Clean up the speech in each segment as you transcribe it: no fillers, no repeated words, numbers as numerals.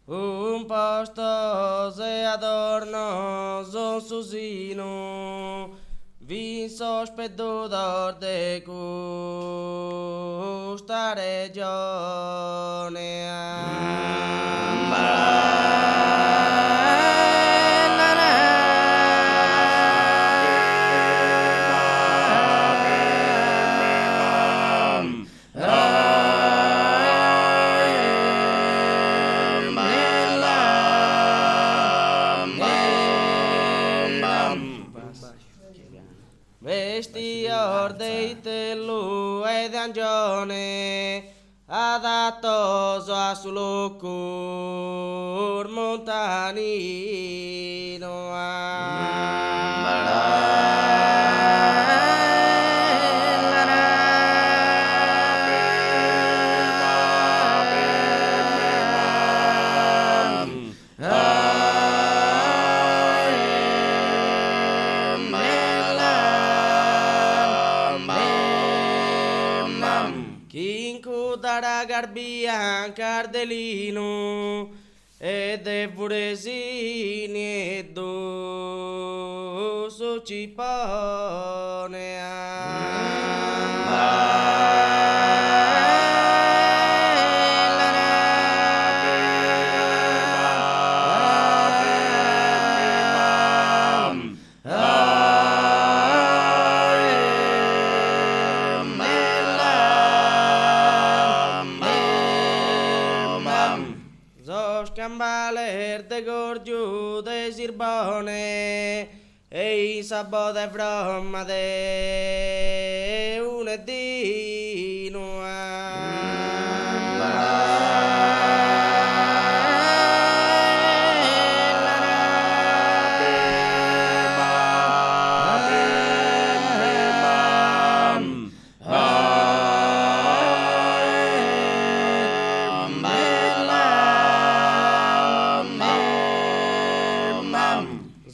un posto e adornos un susino, vi sospetto de questa regione. Vestior dei tellu ed angione adattoso a sulocur montanino. Kinku dara garbian cardelino ed e furesini e do su Zos cambaler de gorgiu de sirbone e sabo de broma de un edino.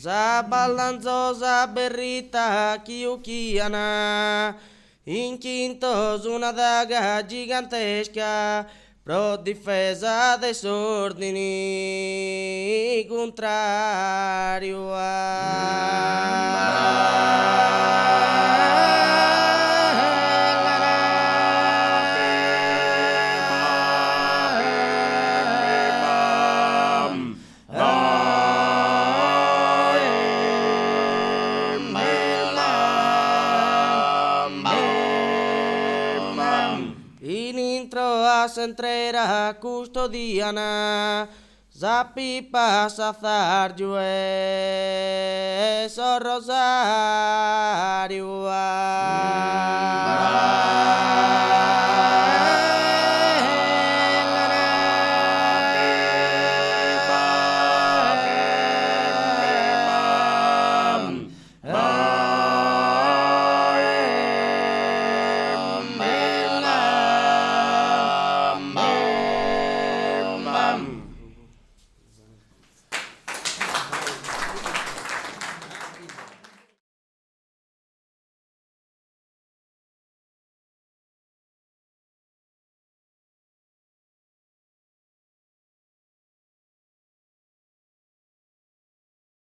Zaballanzosa berrita chiuchiana, in quintos una daga gigantesca, pro difesa dei sordini, contrario in intro a centrera custodiana, zapipa sazarjue so rosario.